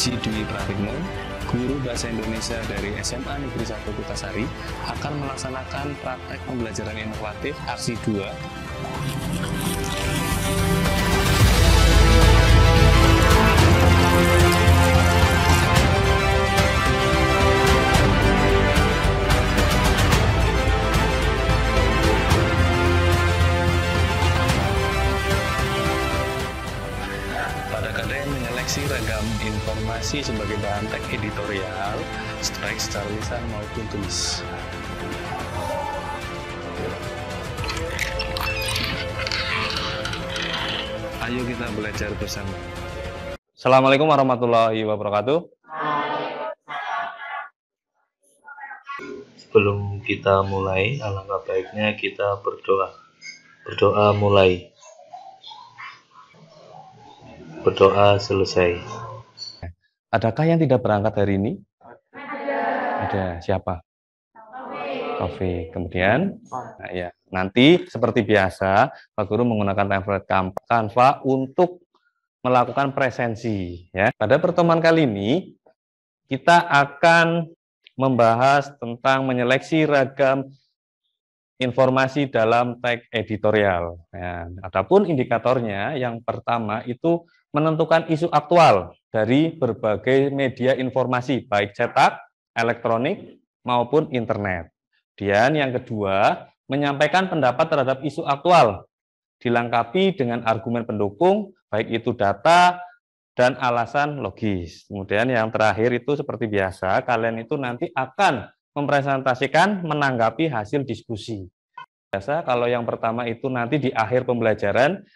Haji Dwi Pratikno, guru Bahasa Indonesia dari SMA Negeri 1 Kutasari, akan melaksanakan praktek pembelajaran inovatif aksi 2. Menyeleksi ragam informasi sebagai bahan teks editorial, baik secara lisan maupun tulis. Ayo kita belajar bersama. Assalamualaikum warahmatullahi wabarakatuh. Sebelum kita mulai, alangkah baiknya kita berdoa. Berdoa mulai. Berdoa selesai. Adakah yang tidak berangkat hari ini? Ada. Siapa? Taufik. Kemudian, nanti seperti biasa, Pak Guru menggunakan template Canva untuk melakukan presensi. Ya. Pada pertemuan kali ini, kita akan membahas tentang menyeleksi ragam informasi dalam teks editorial. Ya. Adapun indikatornya, yang pertama itu menentukan isu aktual dari berbagai media informasi, baik cetak, elektronik, maupun internet. Dan yang kedua, menyampaikan pendapat terhadap isu aktual, dilengkapi dengan argumen pendukung, baik itu data dan alasan logis. Kemudian yang terakhir itu seperti biasa, kalian itu nanti akan mempresentasikan menanggapi hasil diskusi. Biasa kalau yang pertama itu nanti di akhir pembelajaran,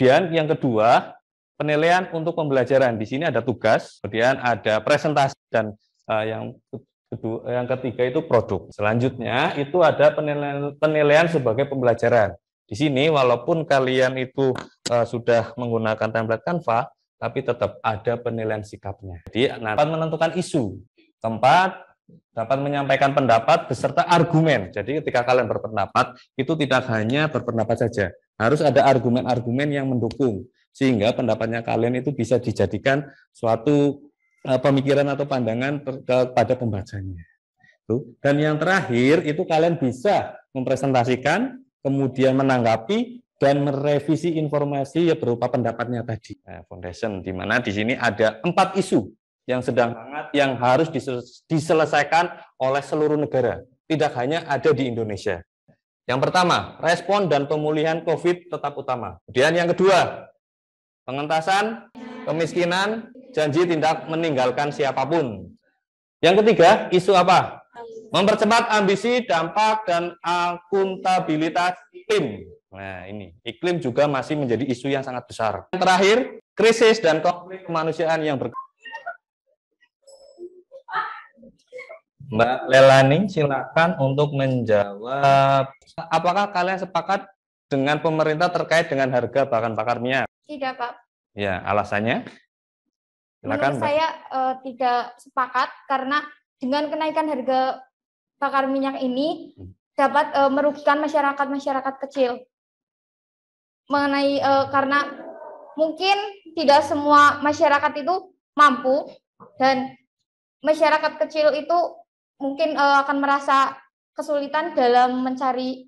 dan yang kedua, penilaian untuk pembelajaran. Di sini ada tugas, kemudian ada presentasi, dan yang ketiga itu produk. Selanjutnya itu ada penilaian sebagai pembelajaran. Di sini walaupun kalian itu sudah menggunakan template Canva, tapi tetap ada penilaian sikapnya. Jadi dapat menentukan isu, tempat, dapat menyampaikan pendapat beserta argumen. Jadi ketika kalian berpendapat, itu tidak hanya berpendapat saja, harus ada argumen-argumen yang mendukung, sehingga pendapatnya kalian itu bisa dijadikan suatu pemikiran atau pandangan kepada pembacanya. Dan yang terakhir itu kalian bisa mempresentasikan, kemudian menanggapi dan merevisi informasi berupa pendapatnya tadi. Foundation, di mana di sini ada 4 isu yang sedang hangat yang harus diselesaikan oleh seluruh negara, tidak hanya ada di Indonesia. Yang pertama, respon dan pemulihan COVID tetap utama. Kemudian yang kedua, pengentasan kemiskinan, janji tidak meninggalkan siapapun. Yang ketiga, isu apa? Mempercepat ambisi, dampak, dan akuntabilitas iklim. Nah, ini iklim juga masih menjadi isu yang sangat besar. Yang terakhir, krisis dan konflik kemanusiaan yang Mbak Lelani, silakan untuk menjawab. Apakah kalian sepakat dengan pemerintah terkait dengan harga bahan bakar minyak? Tidak, Pak. Ya, alasannya? Silakan, Menurut saya tidak sepakat karena dengan kenaikan harga bakar minyak ini dapat merugikan masyarakat kecil. Karena mungkin tidak semua masyarakat itu mampu, dan masyarakat kecil itu mungkin akan merasa kesulitan dalam mencari.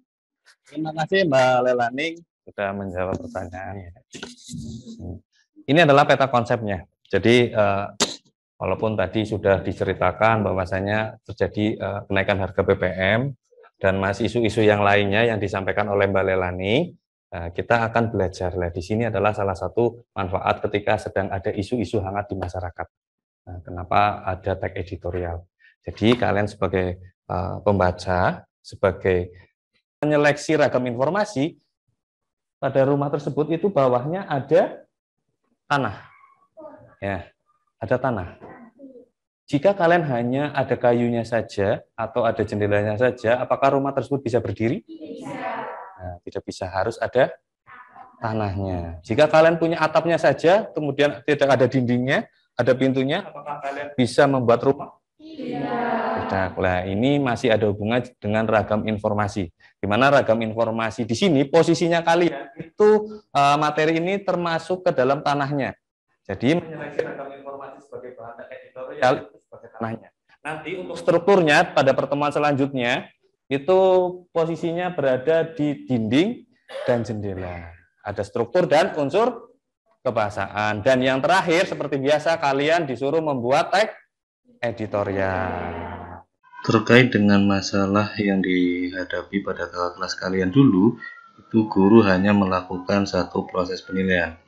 Terima kasih Mbak Lelani sudah menjawab pertanyaannya. Ini adalah peta konsepnya. Jadi walaupun tadi sudah diceritakan bahwasanya terjadi kenaikan harga BBM dan masih isu-isu yang lainnya yang disampaikan oleh Mbak Lelani, kita akan belajar. Di sini adalah salah satu manfaat ketika sedang ada isu-isu hangat di masyarakat. Nah, kenapa ada teks editorial? Jadi kalian sebagai pembaca, sebagai menyeleksi ragam informasi, pada rumah tersebut itu bawahnya ada tanah. Ya, ada tanah. Jika kalian hanya ada kayunya saja atau ada jendelanya saja, apakah rumah tersebut bisa berdiri? Nah, tidak bisa, harus ada tanahnya. Jika kalian punya atapnya saja, kemudian tidak ada dindingnya, ada pintunya, apakah kalian bisa membuat rumah? Tidak. Nah, ini masih ada hubungan dengan ragam informasi. Di mana ragam informasi di sini posisinya kalian itu materi ini termasuk ke dalam tanahnya. Jadi menyeleksi ragam informasi sebagai bahan editorial itu sebagai tanahnya. Nanti untuk strukturnya pada pertemuan selanjutnya itu posisinya berada di dinding dan jendela. Ada struktur dan unsur kebahasaan. Dan yang terakhir seperti biasa kalian disuruh membuat teks editorial. Terkait dengan masalah yang dihadapi pada kakak kelas kalian dulu, itu guru hanya melakukan satu proses penilaian.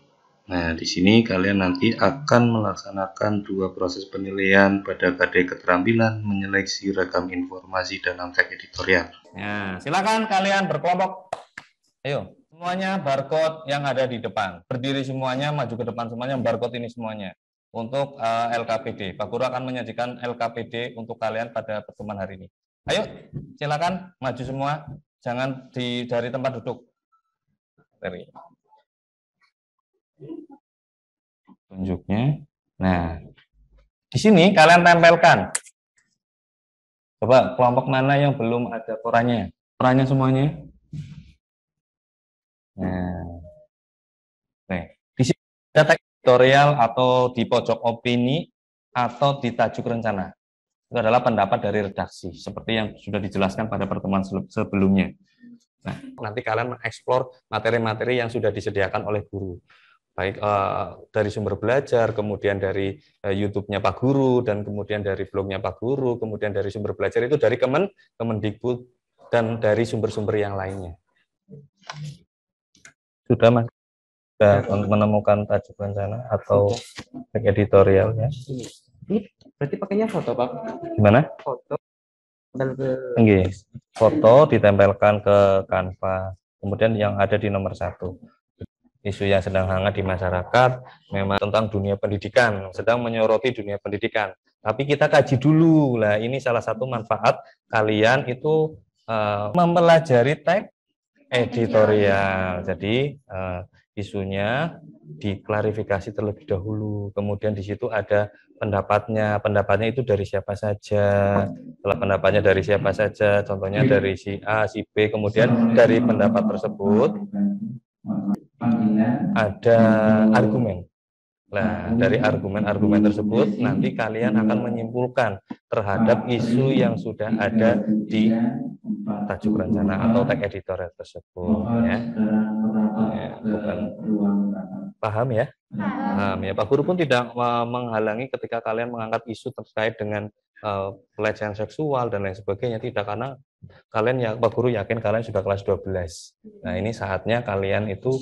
Nah, di sini kalian nanti akan melaksanakan 2 proses penilaian pada KD keterampilan menyeleksi rekam informasi dalam teks editorial. Nah, silakan kalian berkelompok. Ayo, semuanya barcode yang ada di depan. Berdiri semuanya, maju ke depan semuanya, barcode ini semuanya. Untuk LKPD, Pak Guru akan menyajikan LKPD untuk kalian pada pertemuan hari ini. Ayo, silakan maju semua, jangan dari tempat duduk. Tunjuknya. Nah, di sini kalian tempelkan. Coba kelompok mana yang belum ada korannya? Korannya semuanya. Nah, di sini ada teks editorial atau di pojok opini atau di tajuk rencana. Itu adalah pendapat dari redaksi, seperti yang sudah dijelaskan pada pertemuan sebelumnya. Nah, nanti kalian mengeksplor materi-materi yang sudah disediakan oleh guru. Baik dari sumber belajar, kemudian dari YouTube-nya Pak Guru, dan kemudian dari blognya Pak Guru, kemudian dari sumber belajar itu dari Kemendikbud, dan dari sumber-sumber yang lainnya. Sudah, Mas? Sudah menemukan tajuk rencana atau editorialnya? Berarti pakainya foto, Pak? Gimana? Foto. Oke. Foto ditempelkan ke Canva. Kemudian yang ada di nomor 1. Isu yang sedang hangat di masyarakat memang tentang dunia pendidikan, sedang menyoroti dunia pendidikan. Tapi kita kaji dulu. Lah, ini salah satu manfaat kalian itu mempelajari teks editorial. Jadi isunya diklarifikasi terlebih dahulu. Kemudian di situ ada pendapatnya. Pendapatnya itu dari siapa saja. Setelah pendapatnya dari siapa saja, contohnya dari si A, si B, kemudian dari pendapat tersebut ada argumen. Nah, dari argumen-argumen tersebut nanti kalian akan menyimpulkan terhadap isu yang sudah ada di tajuk rencana atau teks editorial tersebut. Ya. Bukan. Paham ya? Paham ya. Pak Guru pun tidak menghalangi ketika kalian mengangkat isu terkait dengan pelecehan seksual dan lain sebagainya. Tidak, karena kalian ya, Pak Guru yakin kalian sudah kelas 12. Nah, ini saatnya kalian itu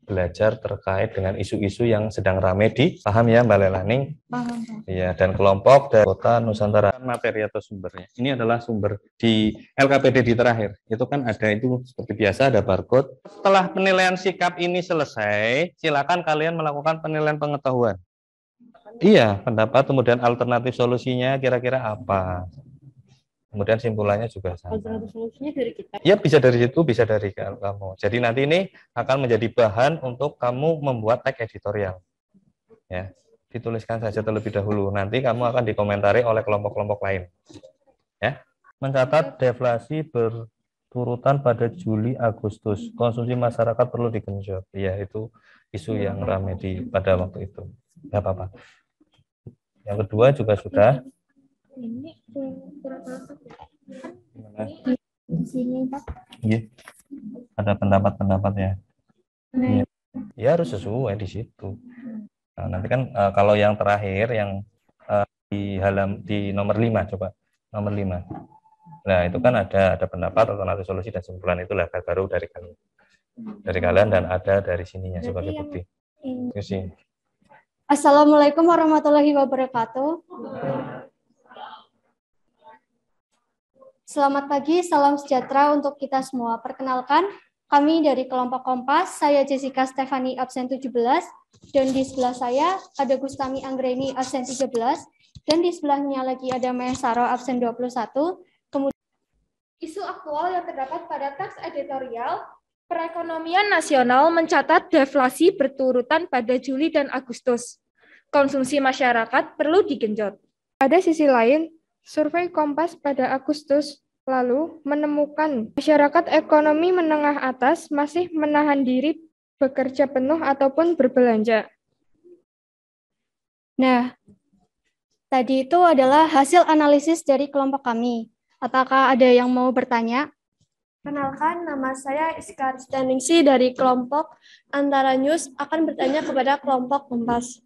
belajar terkait dengan isu-isu yang sedang ramai di, paham ya Mbak Lelaning? Paham. Iya, dan kelompok dari Kota Nusantara. Materi atau sumbernya. Ini adalah sumber di LKPD di terakhir. Itu kan ada, itu seperti biasa ada barcode. Setelah penilaian sikap ini selesai, silakan kalian melakukan penilaian pengetahuan. Iya, pendapat, kemudian alternatif solusinya kira-kira apa. Kemudian simpulannya juga sama. Alternatif solusinya dari kita. Ya, bisa dari situ, bisa dari kamu. Jadi nanti ini akan menjadi bahan untuk kamu membuat teks editorial. Ya, dituliskan saja terlebih dahulu. Nanti kamu akan dikomentari oleh kelompok-kelompok lain. Ya, mencatat deflasi berturutan pada Juli Agustus. Konsumsi masyarakat perlu digenjot. Ya, itu isu yang ramai pada waktu itu. Ya, apa-apa. Yang kedua juga sudah. Ini Gimana? sini, Pak. Iya. Ada pendapat-pendapat ya. Iya. Ya harus sesuai di situ. Nah, nanti kan kalau yang terakhir yang di nomor 5, coba nomor 5. Nah, itu kan ada pendapat, alternatif solusi dan simpulan, itulah baru dari kalian. Dari kalian dan ada dari sininya sebagai bukti. Sini. Assalamualaikum warahmatullahi wabarakatuh. Selamat pagi, salam sejahtera untuk kita semua. Perkenalkan, kami dari kelompok Kompas, saya Jessica Stefani absen 17, dan di sebelah saya ada Gustami Anggreni absen 13, dan di sebelahnya lagi ada Maesaro absen 21. Kemudian isu aktual yang terdapat pada teks editorial, perekonomian nasional mencatat deflasi berturutan pada Juli dan Agustus. Konsumsi masyarakat perlu digenjot. Pada sisi lain, survei Kompas pada Agustus lalu menemukan masyarakat ekonomi menengah atas masih menahan diri bekerja penuh ataupun berbelanja. Nah, tadi itu adalah hasil analisis dari kelompok kami. Apakah ada yang mau bertanya? Kenalkan, nama saya Iska Ristaningsi dari kelompok Antara News akan bertanya kepada kelompok Kompas.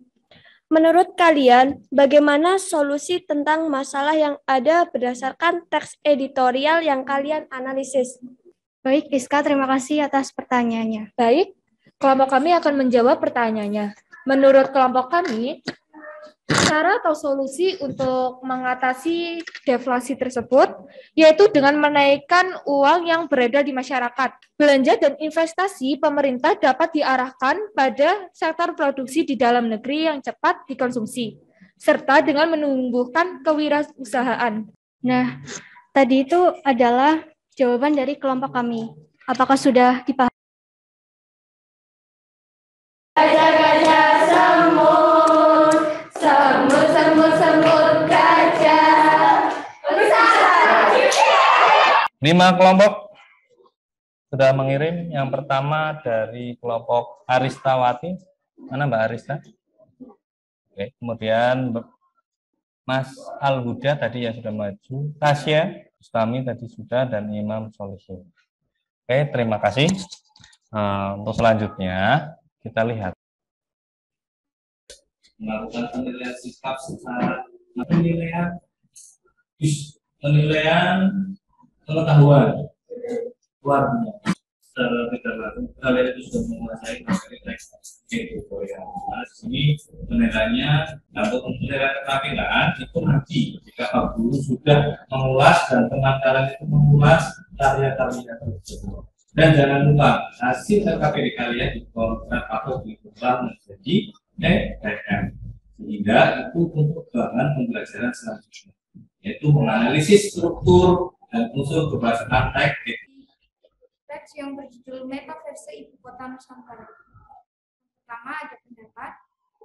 Menurut kalian, bagaimana solusi tentang masalah yang ada berdasarkan teks editorial yang kalian analisis? Baik, Iska, terima kasih atas pertanyaannya. Baik, kelompok kami akan menjawab pertanyaannya. Menurut kelompok kami, cara atau solusi untuk mengatasi deflasi tersebut yaitu dengan menaikkan uang yang beredar di masyarakat. Belanja dan investasi pemerintah dapat diarahkan pada sektor produksi di dalam negeri yang cepat dikonsumsi, serta dengan menumbuhkan kewirausahaan. Nah, tadi itu adalah jawaban dari kelompok kami. Apakah sudah dipahami? Lima kelompok sudah mengirim. Yang pertama dari kelompok Aristawati. Mana Mbak Arista? Oke, kemudian Mas Al-Huda tadi ya sudah maju. Tasya, Bustami tadi sudah, dan Imam Solihin. Oke, terima kasih. Untuk selanjutnya kita lihat. Melakukan penilaian sikap secara penilaian pengetahuan warna secara tidak langsung kalian itu sudah menguasai materi teks editorial. Nah, di sini penilaiannya untuk penilaian keterampilan itu nanti jika Pak Guru sudah mengulas dan teman-teman itu mengulas karya-karya tersebut. Dan jangan lupa hasil LKPD kalian dikonversi atau diubah menjadi PM, sehingga itu untuk bahan pembelajaran selanjutnya, yaitu menganalisis struktur dan unsur kebahasaan teks yang berjudul Metaverse Ibu Kota Nusantara. Pertama ada pendapat.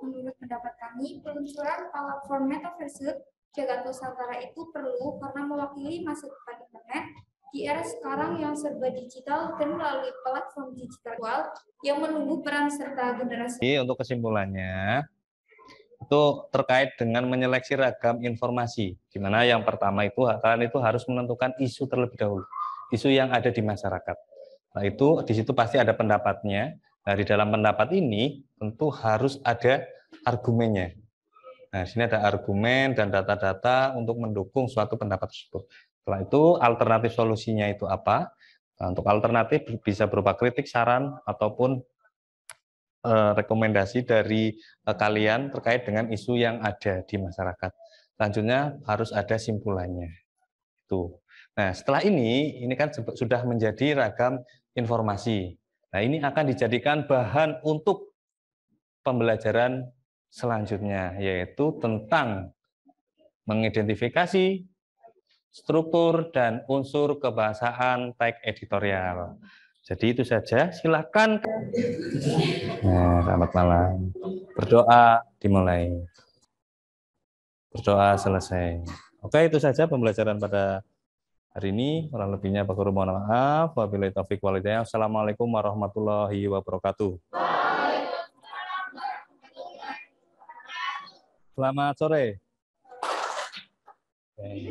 Menurut pendapat kami, peluncuran platform Metaverse Jagat Nusantara itu perlu karena mewakili masa depan internet di era sekarang yang serba digital dan melalui platform digital yang menunggu peran serta generasi. Untuk kesimpulannya, itu terkait dengan menyeleksi ragam informasi, di mana yang pertama itu kalian itu harus menentukan isu terlebih dahulu, isu yang ada di masyarakat. Nah itu di situ pasti ada pendapatnya. Nah di dalam pendapat ini tentu harus ada argumennya. Nah di sini ada argumen dan data-data untuk mendukung suatu pendapat tersebut. Setelah itu alternatif solusinya itu apa? Nah, untuk alternatif bisa berupa kritik, saran, ataupun rekomendasi dari kalian terkait dengan isu yang ada di masyarakat. Selanjutnya harus ada simpulannya. Itu. Nah, setelah ini kan sudah menjadi ragam informasi. Nah, ini akan dijadikan bahan untuk pembelajaran selanjutnya, yaitu tentang mengidentifikasi struktur dan unsur kebahasaan teks editorial. Jadi itu saja, silakan. Nah, selamat malam. Berdoa dimulai. Berdoa selesai. Oke, itu saja pembelajaran pada hari ini. Kurang lebihnya Pak Guru mohon maaf. Wabillahi taufiq wal hidayah. Assalamualaikum warahmatullahi wabarakatuh. Selamat sore. Okay.